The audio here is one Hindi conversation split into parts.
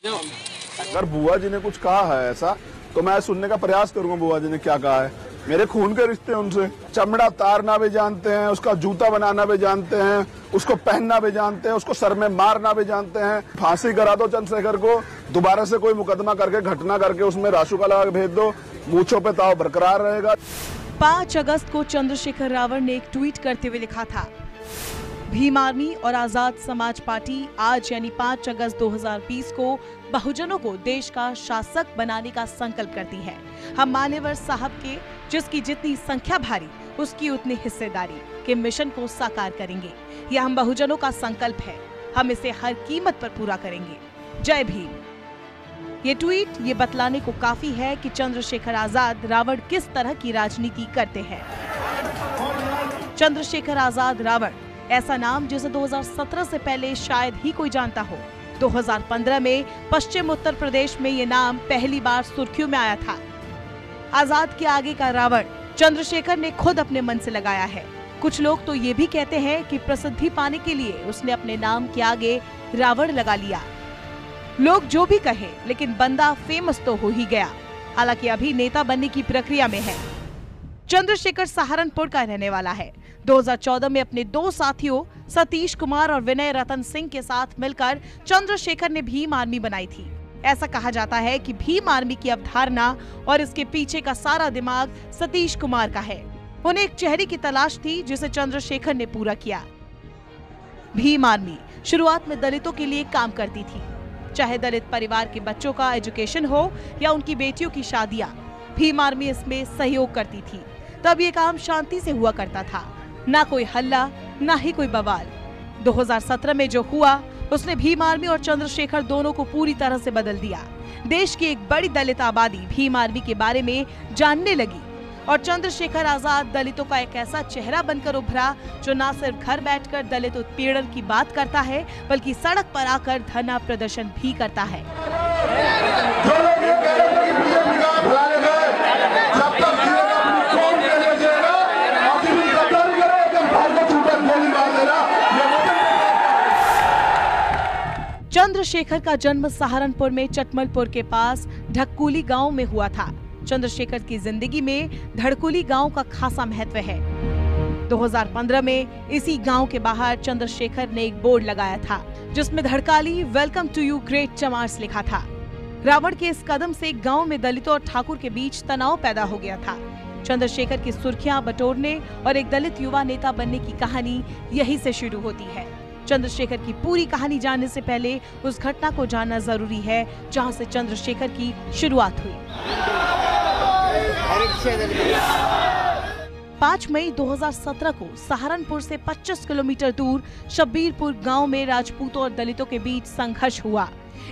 अगर बुआ जी ने कुछ कहा है ऐसा तो मैं सुनने का प्रयास करूंगा बुआ जी ने क्या कहा है। मेरे खून के रिश्ते उनसे, चमड़ा तारना भी जानते हैं, उसका जूता बनाना भी जानते हैं, उसको पहनना भी जानते हैं, उसको सर में मारना भी जानते हैं। फांसी करा दो चंद्रशेखर को, दोबारा से कोई मुकदमा करके घटना करके उसमें राशुका लगा भेज दो, मूंछों पे ताव बरकरार रहेगा। 5 अगस्त को चंद्रशेखर रावण ने एक ट्वीट करते हुए लिखा था, भीम आर्मी और आजाद समाज पार्टी आज यानी 5 अगस्त 2020 को बहुजनों को देश का शासक बनाने का संकल्प करती है। हम मान्यवर साहब के जिसकी जितनी संख्या भारी उसकी उतनी हिस्सेदारी के मिशन को साकार करेंगे। यह हम बहुजनों का संकल्प है, हम इसे हर कीमत पर पूरा करेंगे। जय भीम। ये ट्वीट ये बतलाने को काफी है कि चंद्रशेखर आजाद रावण किस तरह की राजनीति करते हैं। चंद्रशेखर आजाद रावण ऐसा नाम जिसे 2017 से पहले शायद ही कोई जानता हो। 2015 में पश्चिम उत्तर प्रदेश में ये नाम पहली बार सुर्खियों में आया था। आजाद के आगे का रावण चंद्रशेखर ने खुद अपने मन से लगाया है। कुछ लोग तो ये भी कहते हैं कि प्रसिद्धि पाने के लिए उसने अपने नाम के आगे रावण लगा लिया। लोग जो भी कहे, लेकिन बंदा फेमस तो हो ही गया। हालांकि अभी नेता बनने की प्रक्रिया में है। चंद्रशेखर सहारनपुर का रहने वाला है। 2014 में अपने 2 साथियों सतीश कुमार और विनय रतन सिंह के साथ मिलकर चंद्रशेखर ने भीम आर्मी बनाई थी। ऐसा कहा जाता है कि भीम आर्मी की अवधारणा और इसके पीछे का सारा दिमाग सतीश कुमार का है। उन्हें एक चेहरे की तलाश थी जिसे चंद्रशेखर ने पूरा किया। भीम आर्मी शुरुआत में दलितों के लिए काम करती थी, चाहे दलित परिवार के बच्चों का एजुकेशन हो या उनकी बेटियों की शादियां। भीम आर्मी इसमें सहयोग करती थी। तब ये काम शांति से हुआ करता था, ना कोई हल्ला ना ही कोई बवाल। 2017 में जो हुआ उसने भीम आर्मी और चंद्रशेखर दोनों को पूरी तरह से बदल दिया। देश की एक बड़ी दलित आबादी भीम आर्मी के बारे में जानने लगी और चंद्रशेखर आजाद दलितों का एक ऐसा चेहरा बनकर उभरा जो न सिर्फ घर बैठकर दलित उत्पीड़न की बात करता है बल्कि सड़क पर आकर धरना प्रदर्शन भी करता है। चंद्रशेखर का जन्म सहारनपुर में चटमलपुर के पास ढक्कुली गांव में हुआ था। चंद्रशेखर की जिंदगी में धड़कुली गांव का खासा महत्व है। 2015 में इसी गांव के बाहर चंद्रशेखर ने एक बोर्ड लगाया था जिसमें धड़काली वेलकम टू यू ग्रेट चमार्स लिखा था। रावण के इस कदम से गांव में दलितों और ठाकुर के बीच तनाव पैदा हो गया था। चंद्रशेखर की सुर्खियां बटोरने और एक दलित युवा नेता बनने की कहानी यही से शुरू होती है। चंद्रशेखर की पूरी कहानी जानने से पहले उस घटना को जानना जरूरी है जहां से चंद्रशेखर की शुरुआत हुई। 5 मई 2017 को सहारनपुर से 25 किलोमीटर दूर शब्बीरपुर गांव में राजपूतों और दलितों के बीच संघर्ष हुआ।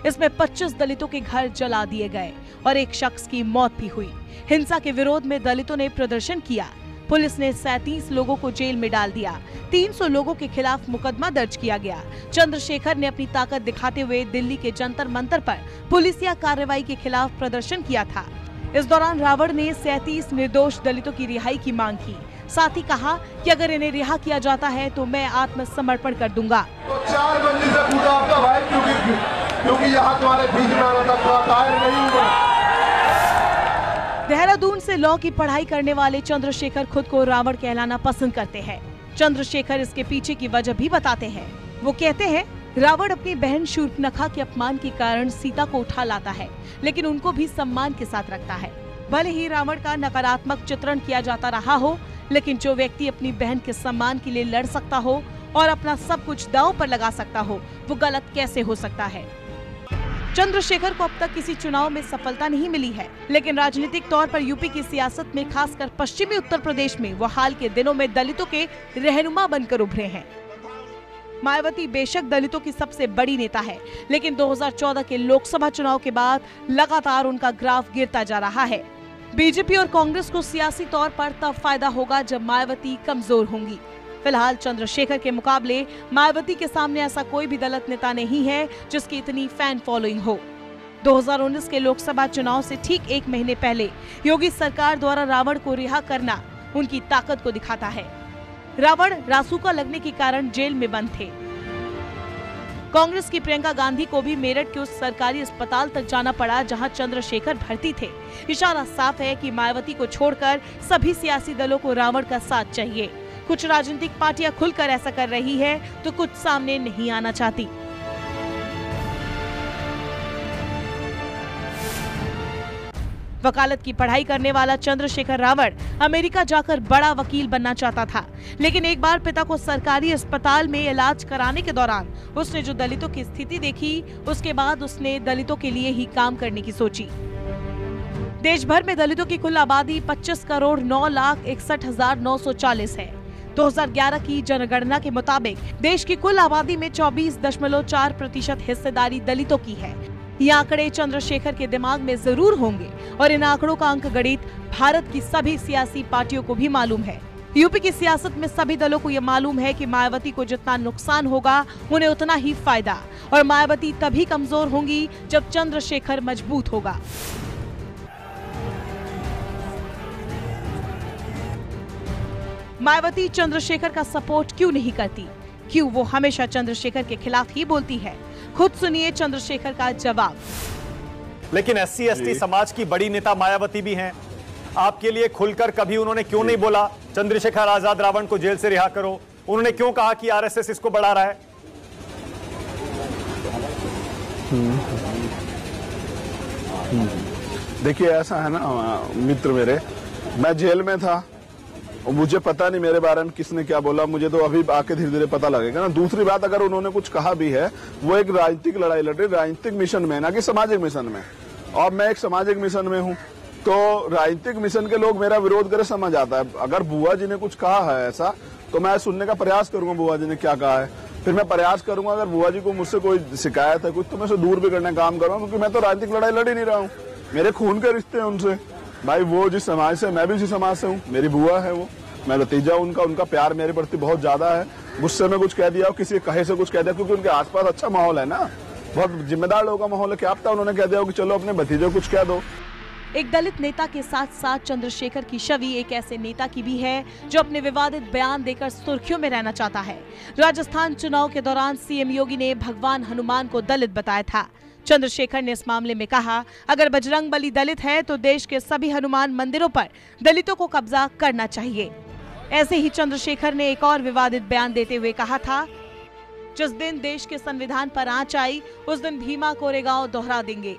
इसमें 25 दलितों के घर जला दिए गए और एक शख्स की मौत भी हुई। हिंसा के विरोध में दलितों ने प्रदर्शन किया। पुलिस ने 37 लोगों को जेल में डाल दिया। 300 लोगों के खिलाफ मुकदमा दर्ज किया गया। चंद्रशेखर ने अपनी ताकत दिखाते हुए दिल्ली के जंतर मंतर पर पुलिसिया कार्रवाई के खिलाफ प्रदर्शन किया था। इस दौरान रावण ने 37 निर्दोष दलितों की रिहाई की मांग की। साथ ही कहा कि अगर इन्हें रिहा किया जाता है तो मैं आत्मसमर्पण कर दूंगा। तो 4 बंदी से पूछा आपका भाई क्योंकि यहाँ तुम्हारे बीच में आना था, कायर नहीं हुआ। देहरादून से लॉ की पढ़ाई करने वाले चंद्रशेखर खुद को रावण कहलाना पसंद करते हैं। चंद्रशेखर इसके पीछे की वजह भी बताते हैं। वो कहते हैं रावण अपनी बहन शूर्पणखा के अपमान के कारण सीता को उठा लाता है, लेकिन उनको भी सम्मान के साथ रखता है। भले ही रावण का नकारात्मक चित्रण किया जाता रहा हो, लेकिन जो व्यक्ति अपनी बहन के सम्मान के लिए लड़ सकता हो और अपना सब कुछ दांव पर लगा सकता हो, वो गलत कैसे हो सकता है। चंद्रशेखर को अब तक किसी चुनाव में सफलता नहीं मिली है, लेकिन राजनीतिक तौर पर यूपी की सियासत में खासकर पश्चिमी उत्तर प्रदेश में वो हाल के दिनों में दलितों के रहनुमा बनकर उभरे हैं। मायावती बेशक दलितों की सबसे बड़ी नेता है, लेकिन 2014 के लोकसभा चुनाव के बाद लगातार उनका ग्राफ गिरता जा रहा है। बीजेपी और कांग्रेस को सियासी तौर पर तब फायदा होगा जब मायावती कमजोर होंगी। फिलहाल चंद्रशेखर के मुकाबले मायावती के सामने ऐसा कोई भी दलित नेता नहीं है जिसकी इतनी फैन फॉलोइंग हो। 2019 के लोकसभा चुनाव से ठीक 1 महीने पहले योगी सरकार द्वारा रावण को रिहा करना उनकी ताकत को दिखाता है। रावण रासुका लगने के कारण जेल में बंद थे। कांग्रेस की प्रियंका गांधी को भी मेरठ के उस सरकारी अस्पताल तक जाना पड़ा जहां चंद्रशेखर भर्ती थे। इशारा साफ है कि मायावती को छोड़कर सभी सियासी दलों को रावण का साथ चाहिए। कुछ राजनीतिक पार्टियां खुलकर ऐसा कर रही है तो कुछ सामने नहीं आना चाहती। वकालत की पढ़ाई करने वाला चंद्रशेखर रावण अमेरिका जाकर बड़ा वकील बनना चाहता था, लेकिन एक बार पिता को सरकारी अस्पताल में इलाज कराने के दौरान उसने जो दलितों की स्थिति देखी, उसके बाद उसने दलितों के लिए ही काम करने की सोची। देश भर में दलितों की कुल आबादी 25,09,61,940 है। 2011 की जनगणना के मुताबिक देश की कुल आबादी में 24.4% हिस्सेदारी दलितों की है। ये आंकड़े चंद्रशेखर के दिमाग में जरूर होंगे और इन आंकड़ों का अंकगणित भारत की सभी सियासी पार्टियों को भी मालूम है। यूपी की सियासत में सभी दलों को ये मालूम है कि मायावती को जितना नुकसान होगा उन्हें उतना ही फायदा, और मायावती तभी कमजोर होंगी जब चंद्रशेखर मजबूत होगा। मायावती चंद्रशेखर का सपोर्ट क्यों नहीं करती? क्यों वो हमेशा चंद्रशेखर के खिलाफ ही बोलती है? खुद सुनिए चंद्रशेखर का जवाब। लेकिन SC/ST समाज की बड़ी नेता मायावती भी हैं। आपके लिए खुलकर कभी उन्होंने क्यों नहीं बोला चंद्रशेखर आजाद रावण को जेल से रिहा करो? उन्होंने क्यों कहा कि RSS इसको बढ़ा रहा है? देखिए ऐसा है ना मित्र मेरे, मैं जेल में था और मुझे पता नहीं मेरे बारे में किसने क्या बोला, मुझे तो अभी आके धीरे धीरे पता लगेगा ना। दूसरी बात, अगर उन्होंने कुछ कहा भी है, वो एक राजनीतिक लड़ाई लड़ रही, राजनीतिक मिशन में, ना कि सामाजिक मिशन में, और मैं एक सामाजिक मिशन में हूँ, तो राजनीतिक मिशन के लोग मेरा विरोध करे समझ आता है। अगर बुआ जी ने कुछ कहा है ऐसा, तो मैं सुनने का प्रयास करूंगा बुआ जी ने क्या कहा है, फिर मैं प्रयास करूंगा अगर बुआ जी को मुझसे कोई शिकायत है कुछ, तो मैं उसे दूर भी करने का काम करूंगा, क्योंकि मैं तो राजनीतिक लड़ाई लड़ ही नहीं रहा हूँ। मेरे खून के रिश्ते हैं उनसे, भाई वो जिस समाज से, मैं भी उसी समाज से हूँ, मेरी बुआ है वो, मैं भतीजा उनका प्यार मेरे प्रति बहुत ज्यादा है। गुस्से में कुछ कह दिया, किसी कहे से कुछ कह दिया, क्योंकि उनके आसपास अच्छा माहौल है ना, बहुत जिम्मेदार लोगों का माहौल है। क्या पता उन्होंने कह दिया हो कि चलो अपने भतीजे को कुछ कह दो। एक दलित नेता के साथ साथ चंद्रशेखर की छवि एक ऐसे नेता की भी है जो अपने विवादित बयान देकर सुर्खियों में रहना चाहता है। राजस्थान चुनाव के दौरान CM योगी ने भगवान हनुमान को दलित बताया था। चंद्रशेखर ने इस मामले में कहा, अगर बजरंगबली दलित है तो देश के सभी हनुमान मंदिरों पर दलितों को कब्जा करना चाहिए। ऐसे ही चंद्रशेखर ने एक और विवादित बयान देते हुए कहा था, जिस दिन देश के संविधान पर आंच आई उस दिन भीमा कोरेगांव दोहरा देंगे।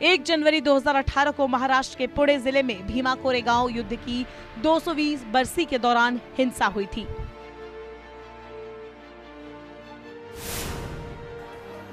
1 जनवरी 2018 को महाराष्ट्र के पुणे जिले में भीमा कोरेगांव युद्ध की 220 बरसी के दौरान हिंसा हुई थी।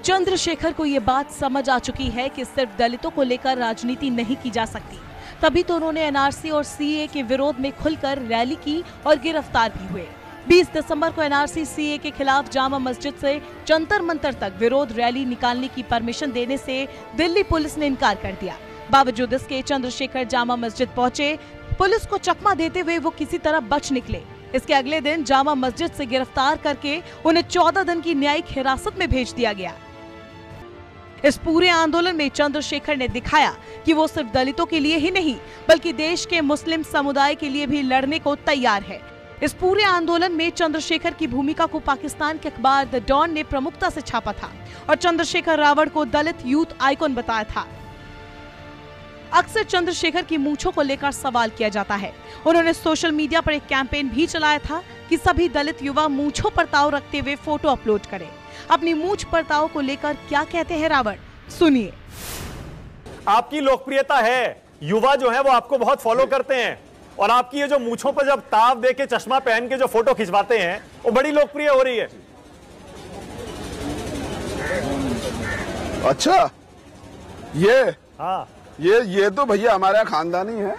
चंद्रशेखर को ये बात समझ आ चुकी है कि सिर्फ दलितों को लेकर राजनीति नहीं की जा सकती, तभी तो उन्होंने NRC और CAA के विरोध में खुलकर रैली की और गिरफ्तार भी हुए। 20 दिसंबर को NRC CAA के खिलाफ जामा मस्जिद से जंतर मंतर तक विरोध रैली निकालने की परमिशन देने से दिल्ली पुलिस ने इनकार कर दिया। बावजूद इसके चंद्रशेखर जामा मस्जिद पहुंचे। पुलिस को चकमा देते हुए वो किसी तरह बच निकले। इसके अगले दिन जामा मस्जिद से गिरफ्तार करके उन्हें 14 दिन की न्यायिक हिरासत में भेज दिया गया। इस पूरे आंदोलन में चंद्रशेखर ने दिखाया कि वो सिर्फ दलितों के लिए ही नहीं बल्कि देश के मुस्लिम समुदाय के लिए भी लड़ने को तैयार है। इस पूरे आंदोलन में चंद्रशेखर की भूमिका को पाकिस्तान के अखबार द डॉन ने प्रमुखता से छापा था और चंद्रशेखर रावण को दलित यूथ आइकॉन बताया था। अक्सर चंद्रशेखर की मूंछों को लेकर सवाल किया जाता है। उन्होंने सोशल मीडिया पर एक कैंपेन भी चलाया था कि सभी दलित युवा मूंछों पर ताव रखते हुए फोटो अपलोड करें। अपनी मूंछ पर ताव को लेकर क्या कहते हैं रावण, सुनिए। आपकी लोकप्रियता है, युवा जो है वो आपको बहुत फॉलो करते हैं, और आपकी ये जो मूंछों पर जब ताव दे के चश्मा पहन के जो फोटो खिंचवाते हैं वो बड़ी लोकप्रिय हो रही है। अच्छा, ये हाँ, ये तो भैया हमारे यहाँ खानदानी है,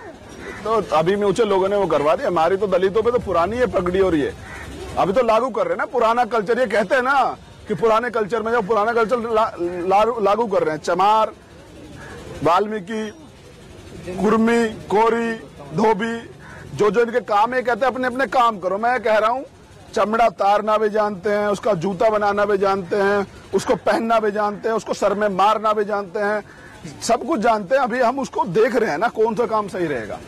तो अभी में ऊंचे लोगों ने वो करवा दी। हमारी तो दलितों पे तो पुरानी है पगड़ी, और ये अभी तो लागू कर रहे हैं ना पुराना कल्चर। ये कहते हैं ना कि पुराने कल्चर में, जब पुराना कल्चर लागू कर रहे हैं, चमार, वाल्मीकि, कुर्मी, कोरी, धोबी, जो इनके काम है, कहते हैं अपने अपने काम करो। मैं कह रहा हूँ चमड़ा तारना भी जानते हैं, उसका जूता बनाना भी जानते हैं, उसको पहनना भी जानते हैं, उसको सर में मारना भी जानते हैं, सब कुछ जानते हैं। अभी हम उसको देख रहे हैं ना कौन सा काम सही रहेगा।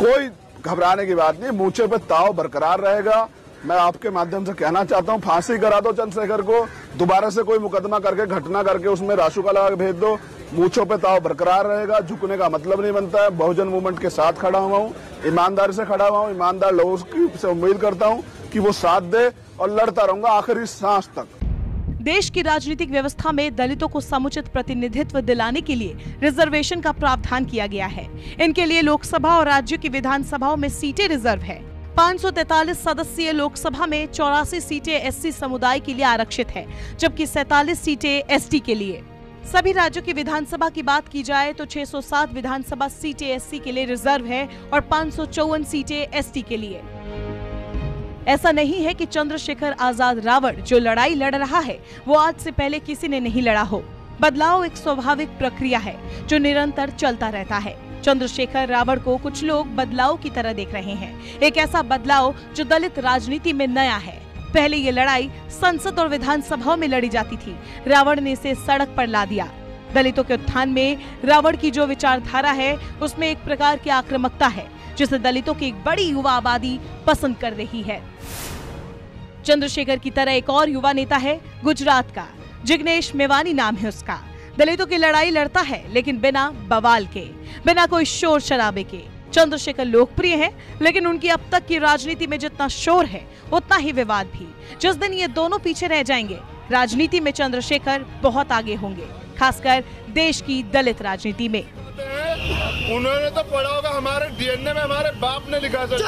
कोई घबराने की बात नहीं, मूंछे पे ताव बरकरार रहेगा। मैं आपके माध्यम से कहना चाहता हूं, फांसी करा दो चंद्रशेखर को, दोबारा से कोई मुकदमा करके घटना करके उसमें राशुका लगा के भेज दो, मूंछों पे ताव बरकरार रहेगा, झुकने का मतलब नहीं बनता है। बहुजन मूवमेंट के साथ खड़ा हुआ हूँ, ईमानदारी से खड़ा हुआ हूँ, ईमानदार लोगों से उम्मीद करता हूँ कि वो साथ दे और लड़ता रहूंगा आखिरी सांस तक। देश की राजनीतिक व्यवस्था में दलितों को समुचित प्रतिनिधित्व दिलाने के लिए रिजर्वेशन का प्रावधान किया गया है। इनके लिए लोकसभा और राज्यों की विधानसभाओं में सीटें रिजर्व है। 543 सदस्यीय लोकसभा में 84 सीटें एससी समुदाय के लिए आरक्षित है, जबकि 47 सीटें एसटी के लिए। सभी राज्यों की विधानसभा की बात की जाए तो 607 विधानसभा सीटें एससी के लिए रिजर्व है और 554 सीटें एसटी के लिए। ऐसा नहीं है कि चंद्रशेखर आजाद रावण जो लड़ाई लड़ रहा है वो आज से पहले किसी ने नहीं लड़ा हो। बदलाव एक स्वाभाविक प्रक्रिया है जो निरंतर चलता रहता है। चंद्रशेखर रावण को कुछ लोग बदलाव की तरह देख रहे हैं, एक ऐसा बदलाव जो दलित राजनीति में नया है। पहले ये लड़ाई संसद और विधानसभाओं में लड़ी जाती थी, रावण ने इसे सड़क पर ला दिया। दलितों के उत्थान में रावण की जो विचारधारा है उसमें एक प्रकार की आक्रामकता है जिसे दलितों की एक बड़ी युवा आबादी पसंद कर रही है। चंद्रशेखर की तरह एक और युवा नेता है गुजरात का, जिग्नेश मेवानी नाम है उसका। दलितों की लड़ाई लड़ता है लेकिन बिना बवाल के, बिना कोई शोर शराबे के। चंद्रशेखर लोकप्रिय है लेकिन उनकी अब तक की राजनीति में जितना शोर है उतना ही विवाद भी। जिस दिन ये दोनों पीछे रह जाएंगे, राजनीति में चंद्रशेखर बहुत आगे होंगे, खासकर देश की दलित राजनीति में। उन्होंने तो पढ़ा होगा, हमारे डीएनए में हमारे बाप ने लिखा था।